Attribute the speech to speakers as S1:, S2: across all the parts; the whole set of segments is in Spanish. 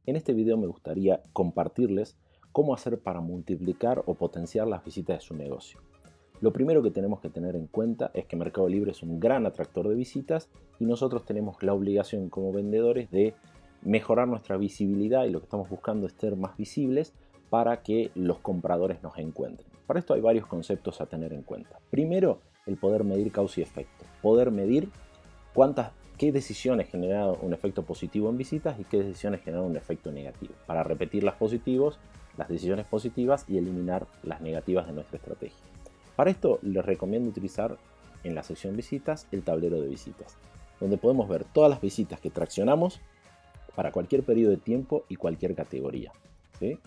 S1: En este video me gustaría compartirles cómo hacer para multiplicar o potenciar las visitas de su negocio. Lo primero que tenemos que tener en cuenta es que Mercado Libre es un gran atractor de visitas y nosotros tenemos la obligación como vendedores de mejorar nuestra visibilidad, y lo que estamos buscando es ser más visibles para que los compradores nos encuentren. Para esto hay varios conceptos a tener en cuenta. Primero, el poder medir causa y efecto. Poder medir qué decisiones generan un efecto positivo en visitas y qué decisiones generan un efecto negativo, para repetir las decisiones positivas y eliminar las negativas de nuestra estrategia. Para esto les recomiendo utilizar en la sección visitas el tablero de visitas, donde podemos ver todas las visitas que traccionamos para cualquier periodo de tiempo y cualquier categoría, ¿sí?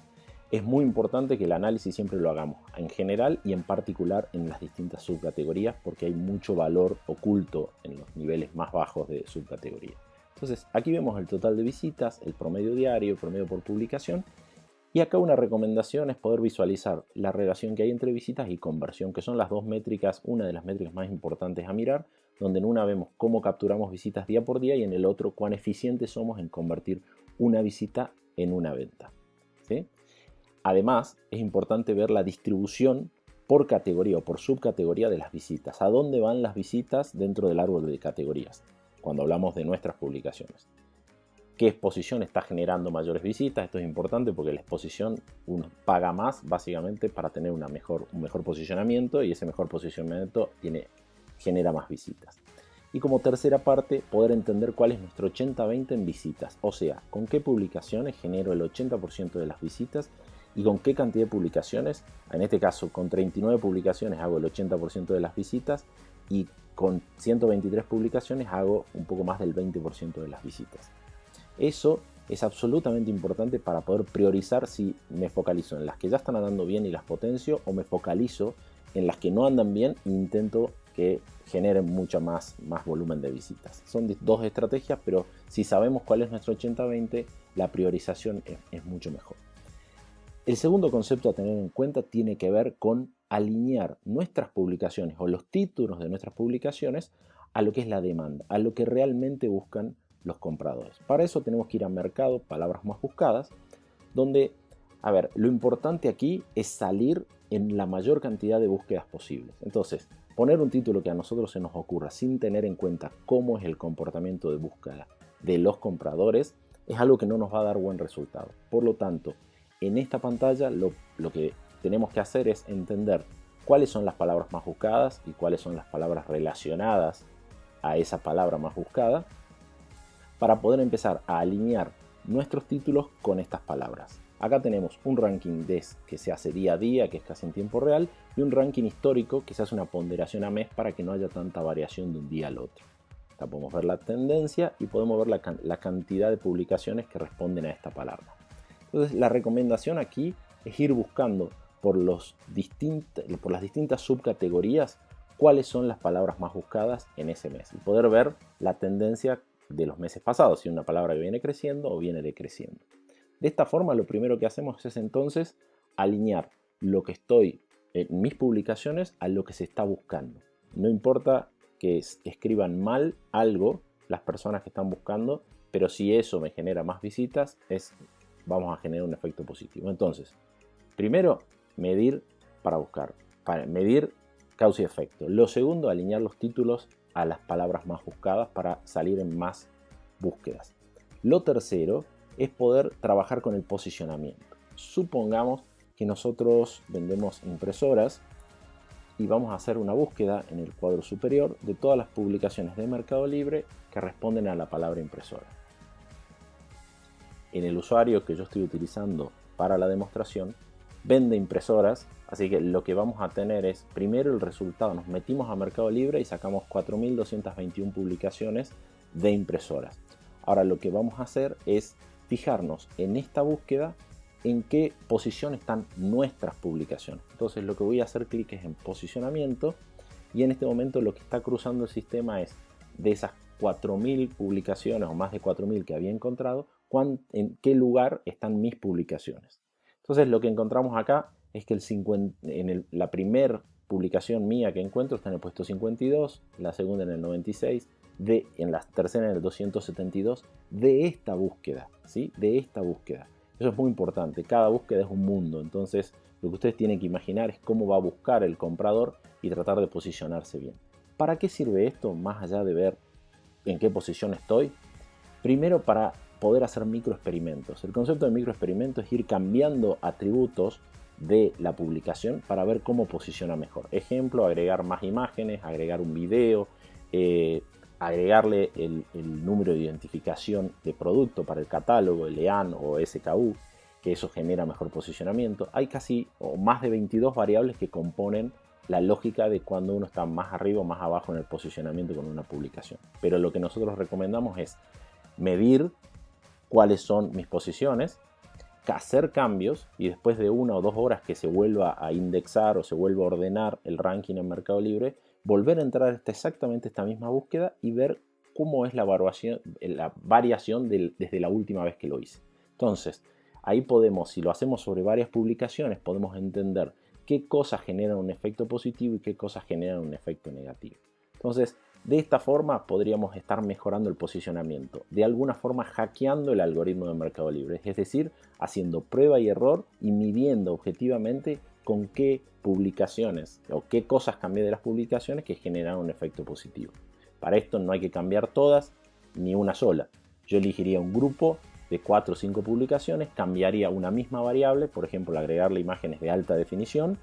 S1: Es muy importante que el análisis siempre lo hagamos en general y en particular en las distintas subcategorías, porque hay mucho valor oculto en los niveles más bajos de subcategoría. Entonces aquí vemos el total de visitas, el promedio diario, el promedio por publicación, y acá una recomendación es poder visualizar la relación que hay entre visitas y conversión, que son las dos métricas, una de las métricas más importantes a mirar, donde en una vemos cómo capturamos visitas día por día y en el otro cuán eficientes somos en convertir una visita en una venta, ¿sí? Además, es importante ver la distribución por categoría o por subcategoría de las visitas. ¿A dónde van las visitas dentro del árbol de categorías? Cuando hablamos de nuestras publicaciones. ¿Qué exposición está generando mayores visitas? Esto es importante porque la exposición uno paga más básicamente para tener un mejor posicionamiento, y ese mejor posicionamiento genera más visitas. Y como tercera parte, poder entender cuál es nuestro 80-20 en visitas. O sea, con qué publicaciones genero el 80% de las visitas y con qué cantidad de publicaciones. En este caso, con 39 publicaciones hago el 80% de las visitas y con 123 publicaciones hago un poco más del 20% de las visitas. Eso es absolutamente importante para poder priorizar si me focalizo en las que ya están andando bien y las potencio, o me focalizo en las que no andan bien e intento que generen mucho más volumen de visitas. Son dos estrategias, pero si sabemos cuál es nuestro 80-20, la priorización es mucho mejor. El segundo concepto a tener en cuenta tiene que ver con alinear nuestras publicaciones o los títulos de nuestras publicaciones a lo que es la demanda, a lo que realmente buscan los compradores. Para eso tenemos que ir a mercado, palabras más buscadas, donde, lo importante aquí es salir en la mayor cantidad de búsquedas posibles. Entonces, poner un título que a nosotros se nos ocurra sin tener en cuenta cómo es el comportamiento de búsqueda de los compradores es algo que no nos va a dar buen resultado. Por lo tanto, en esta pantalla lo que tenemos que hacer es entender cuáles son las palabras más buscadas y cuáles son las palabras relacionadas a esa palabra más buscada, para poder empezar a alinear nuestros títulos con estas palabras. Acá tenemos un ranking que se hace día a día, que es casi en tiempo real, y un ranking histórico que se hace una ponderación a mes para que no haya tanta variación de un día al otro. Acá podemos ver la tendencia y podemos ver la cantidad de publicaciones que responden a esta palabra. Entonces, la recomendación aquí es ir buscando por las distintas subcategorías cuáles son las palabras más buscadas en ese mes y poder ver la tendencia de los meses pasados, si una palabra viene creciendo o viene decreciendo. De esta forma, lo primero que hacemos es entonces alinear lo que estoy en mis publicaciones a lo que se está buscando. No importa que escriban mal algo las personas que están buscando, pero si eso me genera más visitas, vamos a generar un efecto positivo. Entonces, primero, medir causa y efecto. Lo segundo, alinear los títulos a las palabras más buscadas para salir en más búsquedas. Lo tercero es poder trabajar con el posicionamiento. Supongamos que nosotros vendemos impresoras y vamos a hacer una búsqueda en el cuadro superior de todas las publicaciones de Mercado Libre que responden a la palabra impresora. En el usuario que yo estoy utilizando para la demostración vende impresoras, así que lo que vamos a tener es primero el resultado. Nos metimos a Mercado Libre y sacamos 4.221 publicaciones de impresoras. Ahora lo que vamos a hacer es fijarnos en esta búsqueda en qué posición están nuestras publicaciones. Entonces lo que voy a hacer clic es en posicionamiento, y en este momento lo que está cruzando el sistema es de esas 4.000 publicaciones o más de 4.000 que había encontrado, en qué lugar están mis publicaciones. Entonces lo que encontramos acá es que la primera publicación mía que encuentro está en el puesto 52, la segunda en el 96, en la tercera, en el 272, de esta búsqueda, ¿sí? De esta búsqueda. Eso es muy importante, cada búsqueda es un mundo, entonces lo que ustedes tienen que imaginar es cómo va a buscar el comprador y tratar de posicionarse bien. ¿Para qué sirve esto? Más allá de ver en qué posición estoy, primero para poder hacer microexperimentos. El concepto de microexperimento es ir cambiando atributos de la publicación para ver cómo posiciona mejor. Ejemplo, agregar más imágenes, agregar un video, agregarle el número de identificación de producto para el catálogo, el EAN o SKU, que eso genera mejor posicionamiento. Hay casi o más de 22 variables que componen la lógica de cuando uno está más arriba o más abajo en el posicionamiento con una publicación. Pero lo que nosotros recomendamos es medir cuáles son mis posiciones, hacer cambios y después de 1 o 2 horas que se vuelva a indexar o se vuelva a ordenar el ranking en Mercado Libre, volver a entrar a exactamente esta misma búsqueda y ver cómo es la variación desde la última vez que lo hice. Entonces, ahí podemos, si lo hacemos sobre varias publicaciones, podemos entender qué cosas generan un efecto positivo y qué cosas generan un efecto negativo. Entonces, de esta forma podríamos estar mejorando el posicionamiento, de alguna forma hackeando el algoritmo de Mercado Libre, es decir, haciendo prueba y error y midiendo objetivamente con qué publicaciones o qué cosas cambié de las publicaciones que generan un efecto positivo. Para esto no hay que cambiar todas ni una sola. Yo elegiría un grupo de 4 o 5 publicaciones, cambiaría una misma variable, por ejemplo, agregarle imágenes de alta definición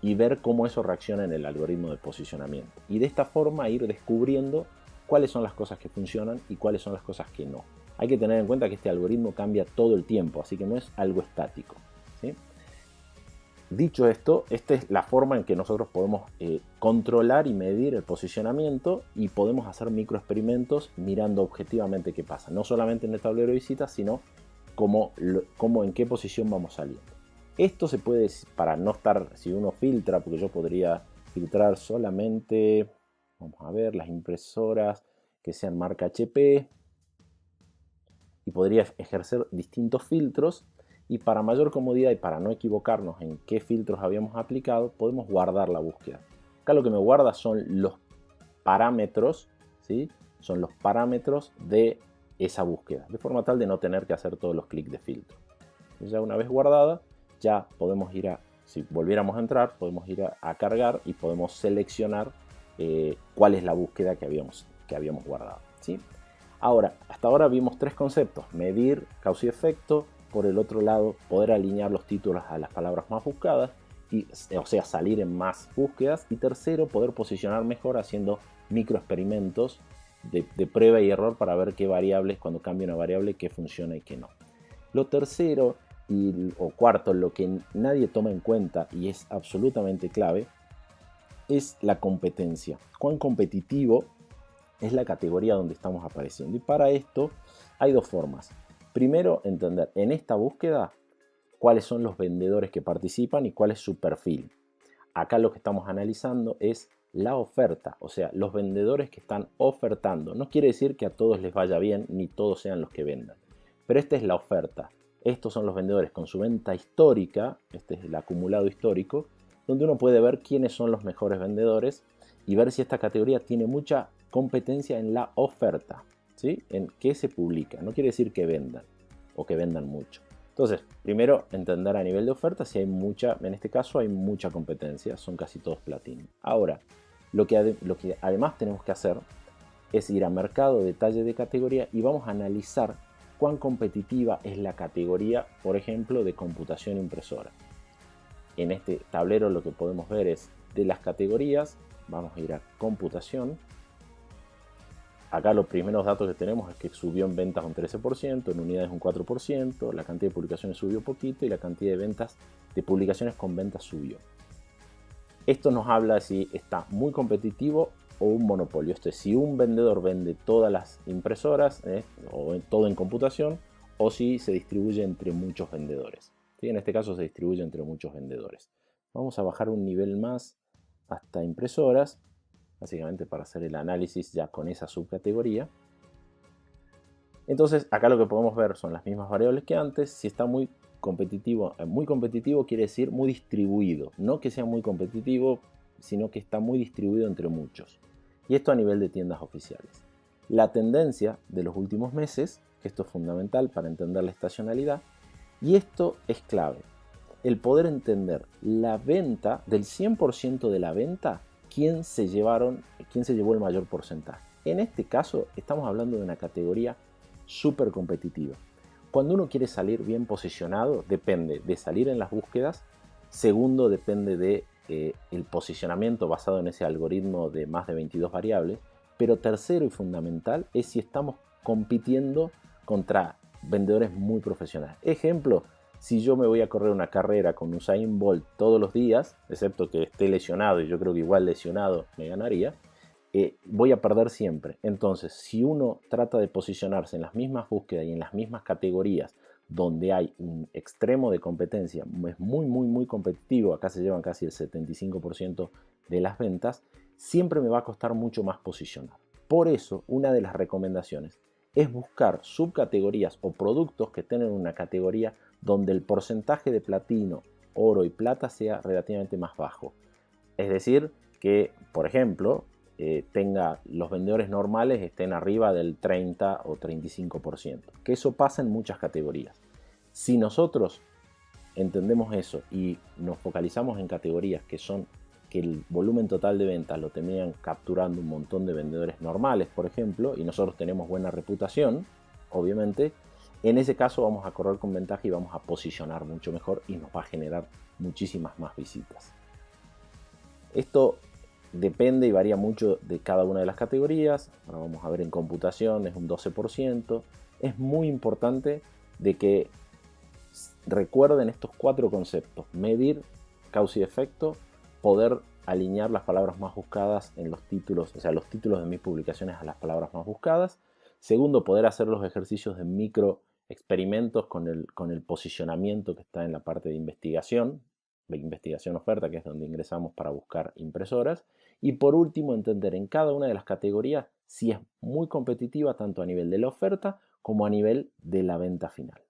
S1: y ver cómo eso reacciona en el algoritmo de posicionamiento. Y de esta forma ir descubriendo cuáles son las cosas que funcionan y cuáles son las cosas que no. Hay que tener en cuenta que este algoritmo cambia todo el tiempo, así que no es algo estático, ¿sí? Dicho esto, esta es la forma en que nosotros podemos controlar y medir el posicionamiento y podemos hacer microexperimentos mirando objetivamente qué pasa. No solamente en el tablero de visitas, sino cómo en qué posición vamos saliendo. Esto se puede, para no estar, si uno filtra, porque yo podría filtrar solamente, vamos a ver, las impresoras que sean marca HP y podría ejercer distintos filtros. Y para mayor comodidad y para no equivocarnos en qué filtros habíamos aplicado, podemos guardar la búsqueda. Acá lo que me guarda son los parámetros, ¿sí? Son los parámetros de esa búsqueda, de forma tal de no tener que hacer todos los clics de filtro. Ya una vez guardada, ya podemos ir si volviéramos a entrar, podemos ir a cargar y podemos seleccionar cuál es la búsqueda que habíamos guardado, ¿sí? Ahora, hasta ahora vimos 3 conceptos: medir, causa y efecto. Por el otro lado, poder alinear los títulos a las palabras más buscadas, o sea, salir en más búsquedas. Y tercero, poder posicionar mejor haciendo microexperimentos de prueba y error para ver qué variables, cuando cambia una variable, qué funciona y qué no. Lo tercero o cuarto, lo que nadie toma en cuenta y es absolutamente clave, es la competencia. Cuán competitivo es la categoría donde estamos apareciendo. Y para esto hay 2 formas. Primero, entender en esta búsqueda cuáles son los vendedores que participan y cuál es su perfil. Acá lo que estamos analizando es la oferta, o sea, los vendedores que están ofertando. No quiere decir que a todos les vaya bien ni todos sean los que vendan, pero esta es la oferta. Estos son los vendedores con su venta histórica, este es el acumulado histórico, donde uno puede ver quiénes son los mejores vendedores y ver si esta categoría tiene mucha competencia en la oferta, ¿sí? En qué se publica. No quiere decir que vendan o que vendan mucho. Entonces, primero entender a nivel de oferta si hay mucha, en este caso hay mucha competencia, son casi todos platino. Ahora, lo que además tenemos que hacer es ir a mercado, detalle de categoría y vamos a analizar cuán competitiva es la categoría, por ejemplo, de computación impresora. En este tablero lo que podemos ver es de las categorías, vamos a ir a computación. Acá los primeros datos que tenemos es que subió en ventas un 13%, en unidades un 4%, la cantidad de publicaciones subió poquito y la cantidad de ventas de publicaciones con ventas subió. Esto nos habla de si está muy competitivo o un monopolio. Esto es, si un vendedor vende todas las impresoras o todo en computación, o si se distribuye entre muchos vendedores. ¿Sí? En este caso se distribuye entre muchos vendedores. Vamos a bajar un nivel más hasta impresoras, básicamente para hacer el análisis ya con esa subcategoría. Entonces acá lo que podemos ver son las mismas variables que antes. Si está muy competitivo quiere decir muy distribuido, no que sea muy competitivo, sino que está muy distribuido entre muchos. Y esto a nivel de tiendas oficiales. la tendencia de los últimos meses, que esto es fundamental para entender la estacionalidad, y esto es clave, el poder entender la venta, del 100% de la venta, quién se llevó el mayor porcentaje. En este caso estamos hablando de una categoría súper competitiva. Cuando uno quiere salir bien posicionado, depende de salir en las búsquedas. Segundo, depende de el posicionamiento basado en ese algoritmo de más de 22 variables. Pero tercero y fundamental es si estamos compitiendo contra vendedores muy profesionales. Ejemplo, si yo me voy a correr una carrera con Usain Bolt todos los días, excepto que esté lesionado, y yo creo que igual lesionado me ganaría, voy a perder siempre. Entonces, si uno trata de posicionarse en las mismas búsquedas y en las mismas categorías donde hay un extremo de competencia, es muy competitivo, acá se llevan casi el 75% de las ventas, siempre me va a costar mucho más posicionar. Por eso, una de las recomendaciones es buscar subcategorías o productos que tengan una categoría donde el porcentaje de platino, oro y plata sea relativamente más bajo. Es decir, que, por ejemplo, tenga los vendedores normales estén arriba del 30 o 35%, que eso pasa en muchas categorías. Si nosotros entendemos eso y nos focalizamos en categorías que el volumen total de ventas lo terminan capturando un montón de vendedores normales, por ejemplo, y nosotros tenemos buena reputación, obviamente, en ese caso vamos a correr con ventaja y vamos a posicionar mucho mejor y nos va a generar muchísimas más visitas. Esto depende y varía mucho de cada una de las categorías. Ahora vamos a ver en computación, es un 12%. Es muy importante de que recuerden estos 4 conceptos: medir, causa y efecto, poder alinear las palabras más buscadas en los títulos, o sea, los títulos de mis publicaciones a las palabras más buscadas. Segundo, poder hacer los ejercicios de micro experimentos con el posicionamiento que está en la parte de investigación oferta, que es donde ingresamos para buscar impresoras. Y por último, entender en cada una de las categorías si es muy competitiva tanto a nivel de la oferta como a nivel de la venta final.